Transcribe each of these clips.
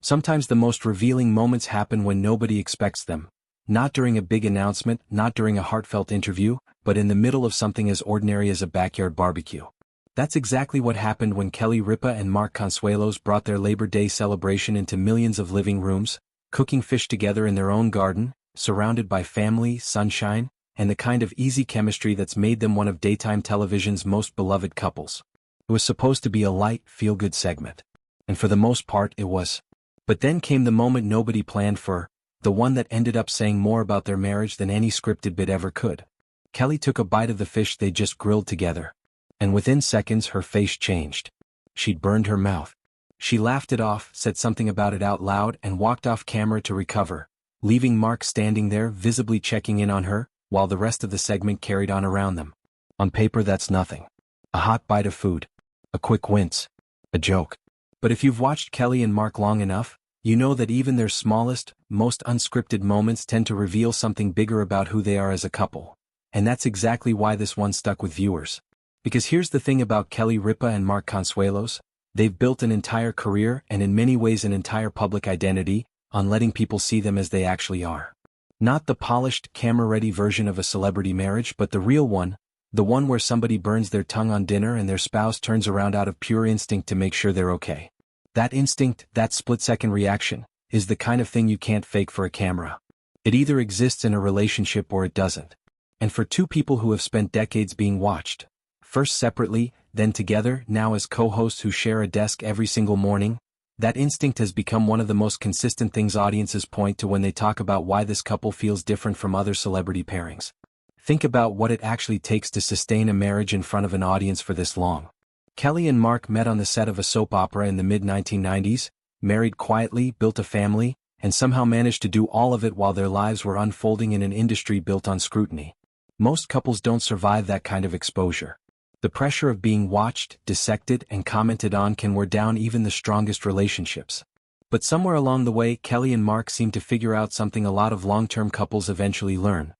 Sometimes the most revealing moments happen when nobody expects them. Not during a big announcement, not during a heartfelt interview, but in the middle of something as ordinary as a backyard barbecue. That's exactly what happened when Kelly Ripa and Mark Consuelos brought their Labor Day celebration into millions of living rooms, cooking fish together in their own garden, surrounded by family, sunshine, and the kind of easy chemistry that's made them one of daytime television's most beloved couples. It was supposed to be a light, feel-good segment. And for the most part, it was. But then came the moment nobody planned for, the one that ended up saying more about their marriage than any scripted bit ever could. Kelly took a bite of the fish they just grilled together. And within seconds her face changed. She'd burned her mouth. She laughed it off, said something about it out loud, and walked off camera to recover, leaving Mark standing there visibly checking in on her, while the rest of the segment carried on around them. On paper that's nothing. A hot bite of food. A quick wince. A joke. But if you've watched Kelly and Mark long enough, you know that even their smallest, most unscripted moments tend to reveal something bigger about who they are as a couple. And that's exactly why this one stuck with viewers. Because here's the thing about Kelly Ripa and Mark Consuelos, they've built an entire career and in many ways an entire public identity on letting people see them as they actually are. Not the polished, camera-ready version of a celebrity marriage, but the real one, the one where somebody burns their tongue on dinner and their spouse turns around out of pure instinct to make sure they're okay. That instinct, that split-second reaction, is the kind of thing you can't fake for a camera. It either exists in a relationship or it doesn't. And for two people who have spent decades being watched, first separately, then together, now as co-hosts who share a desk every single morning, that instinct has become one of the most consistent things audiences point to when they talk about why this couple feels different from other celebrity pairings. Think about what it actually takes to sustain a marriage in front of an audience for this long. Kelly and Mark met on the set of a soap opera in the mid-1990s, married quietly, built a family, and somehow managed to do all of it while their lives were unfolding in an industry built on scrutiny. Most couples don't survive that kind of exposure. The pressure of being watched, dissected, and commented on can wear down even the strongest relationships. But somewhere along the way, Kelly and Mark seem to figure out something a lot of long-term couples eventually learn.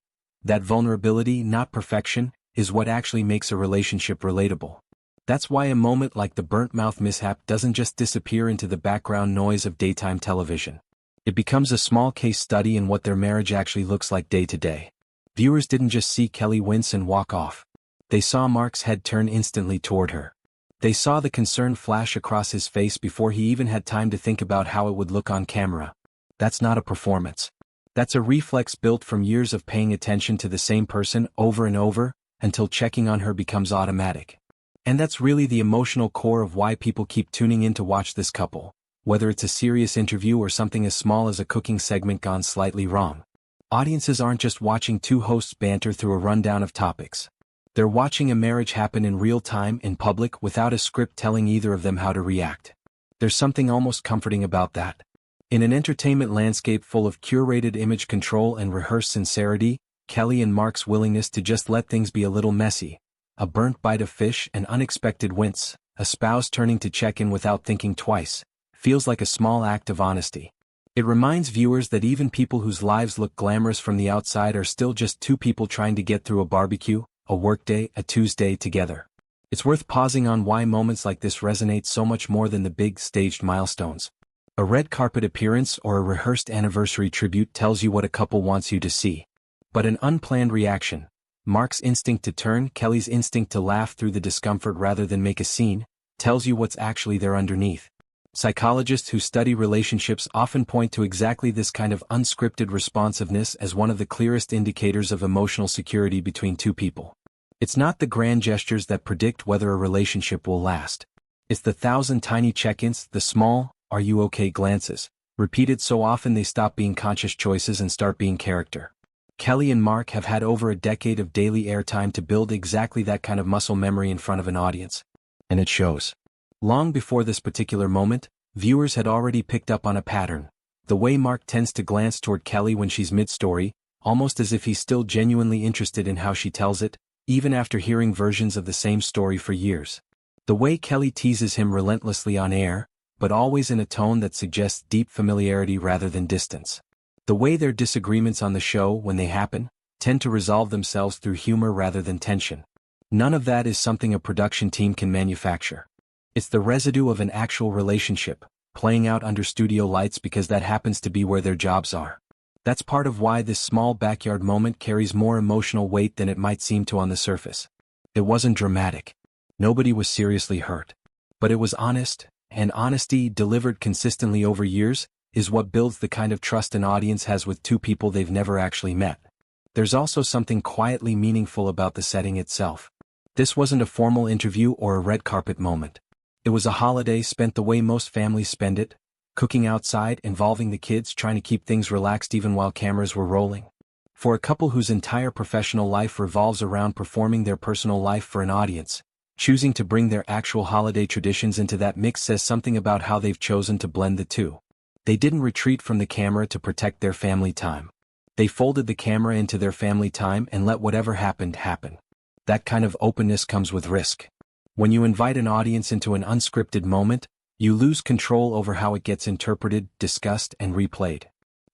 That vulnerability, not perfection, is what actually makes a relationship relatable. That's why a moment like the burnt mouth mishap doesn't just disappear into the background noise of daytime television. It becomes a small case study in what their marriage actually looks like day to day. Viewers didn't just see Kelly wince and walk off. They saw Mark's head turn instantly toward her. They saw the concern flash across his face before he even had time to think about how it would look on camera. That's not a performance. That's a reflex built from years of paying attention to the same person over and over, until checking on her becomes automatic. And that's really the emotional core of why people keep tuning in to watch this couple, whether it's a serious interview or something as small as a cooking segment gone slightly wrong. Audiences aren't just watching two hosts banter through a rundown of topics. They're watching a marriage happen in real time, in public, without a script telling either of them how to react. There's something almost comforting about that. In an entertainment landscape full of curated image control and rehearsed sincerity, Kelly and Mark's willingness to just let things be a little messy, a burnt bite of fish, an unexpected wince, a spouse turning to check in without thinking twice, feels like a small act of honesty. It reminds viewers that even people whose lives look glamorous from the outside are still just two people trying to get through a barbecue, a workday, a Tuesday together. It's worth pausing on why moments like this resonate so much more than the big, staged milestones. A red carpet appearance or a rehearsed anniversary tribute tells you what a couple wants you to see. But an unplanned reaction, Mark's instinct to turn, Kelly's instinct to laugh through the discomfort rather than make a scene, tells you what's actually there underneath. Psychologists who study relationships often point to exactly this kind of unscripted responsiveness as one of the clearest indicators of emotional security between two people. It's not the grand gestures that predict whether a relationship will last. It's the 1,000 tiny check-ins, the small, "Are you okay?" glances, repeated so often they stop being conscious choices and start being character. Kelly and Mark have had over a decade of daily airtime to build exactly that kind of muscle memory in front of an audience. And it shows. Long before this particular moment, viewers had already picked up on a pattern. The way Mark tends to glance toward Kelly when she's mid-story, almost as if he's still genuinely interested in how she tells it, even after hearing versions of the same story for years. The way Kelly teases him relentlessly on air, but always in a tone that suggests deep familiarity rather than distance. The way their disagreements on the show, when they happen, tend to resolve themselves through humor rather than tension. None of that is something a production team can manufacture. It's the residue of an actual relationship, playing out under studio lights because that happens to be where their jobs are. That's part of why this small backyard moment carries more emotional weight than it might seem to on the surface. It wasn't dramatic. Nobody was seriously hurt. But it was honest, and honesty, delivered consistently over years, is what builds the kind of trust an audience has with two people they've never actually met. There's also something quietly meaningful about the setting itself. This wasn't a formal interview or a red carpet moment. It was a holiday spent the way most families spend it, cooking outside, involving the kids, trying to keep things relaxed even while cameras were rolling. For a couple whose entire professional life revolves around performing their personal life for an audience, choosing to bring their actual holiday traditions into that mix says something about how they've chosen to blend the two. They didn't retreat from the camera to protect their family time. They folded the camera into their family time and let whatever happened happen. That kind of openness comes with risk. When you invite an audience into an unscripted moment, you lose control over how it gets interpreted, discussed, and replayed.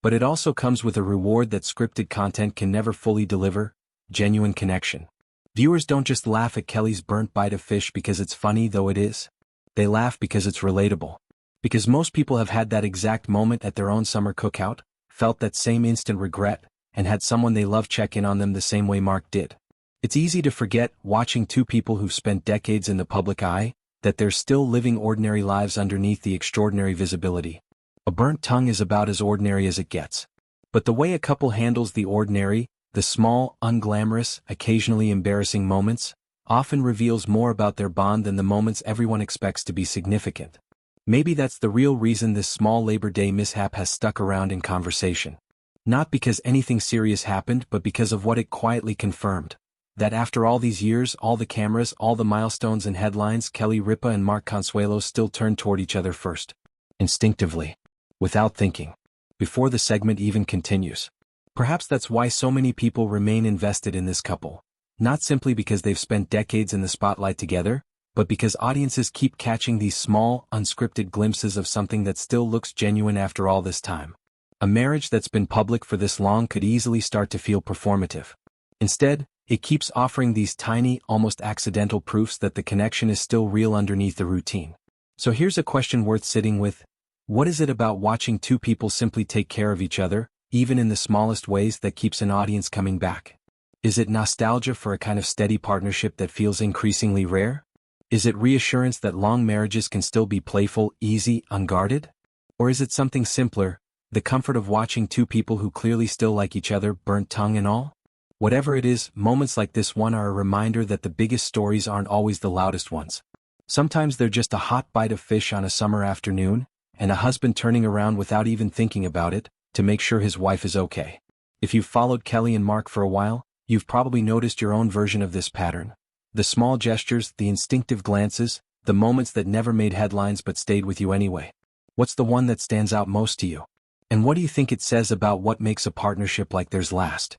But it also comes with a reward that scripted content can never fully deliver: genuine connection. Viewers don't just laugh at Kelly's burnt bite of fish because it's funny, though it is. They laugh because it's relatable. Because most people have had that exact moment at their own summer cookout, felt that same instant regret, and had someone they love check in on them the same way Mark did. It's easy to forget, watching two people who've spent decades in the public eye, that they're still living ordinary lives underneath the extraordinary visibility. A burnt tongue is about as ordinary as it gets. But the way a couple handles the ordinary, the small, unglamorous, occasionally embarrassing moments, often reveals more about their bond than the moments everyone expects to be significant. Maybe that's the real reason this small Labor Day mishap has stuck around in conversation. Not because anything serious happened, but because of what it quietly confirmed. That after all these years, all the cameras, all the milestones and headlines, Kelly, Ripa, and Mark Consuelos still turned toward each other first. Instinctively. Without thinking. Before the segment even continues. Perhaps that's why so many people remain invested in this couple. Not simply because they've spent decades in the spotlight together, but because audiences keep catching these small, unscripted glimpses of something that still looks genuine after all this time. A marriage that's been public for this long could easily start to feel performative. Instead, it keeps offering these tiny, almost accidental proofs that the connection is still real underneath the routine. So here's a question worth sitting with. What is it about watching two people simply take care of each other, even in the smallest ways, that keeps an audience coming back? Is it nostalgia for a kind of steady partnership that feels increasingly rare? Is it reassurance that long marriages can still be playful, easy, unguarded? Or is it something simpler, the comfort of watching two people who clearly still like each other, burnt tongue and all? Whatever it is, moments like this one are a reminder that the biggest stories aren't always the loudest ones. Sometimes they're just a hot bite of fish on a summer afternoon, and a husband turning around without even thinking about it, to make sure his wife is okay. If you've followed Kelly and Mark for a while, you've probably noticed your own version of this pattern. The small gestures, the instinctive glances, the moments that never made headlines but stayed with you anyway. What's the one that stands out most to you? And what do you think it says about what makes a partnership like theirs last?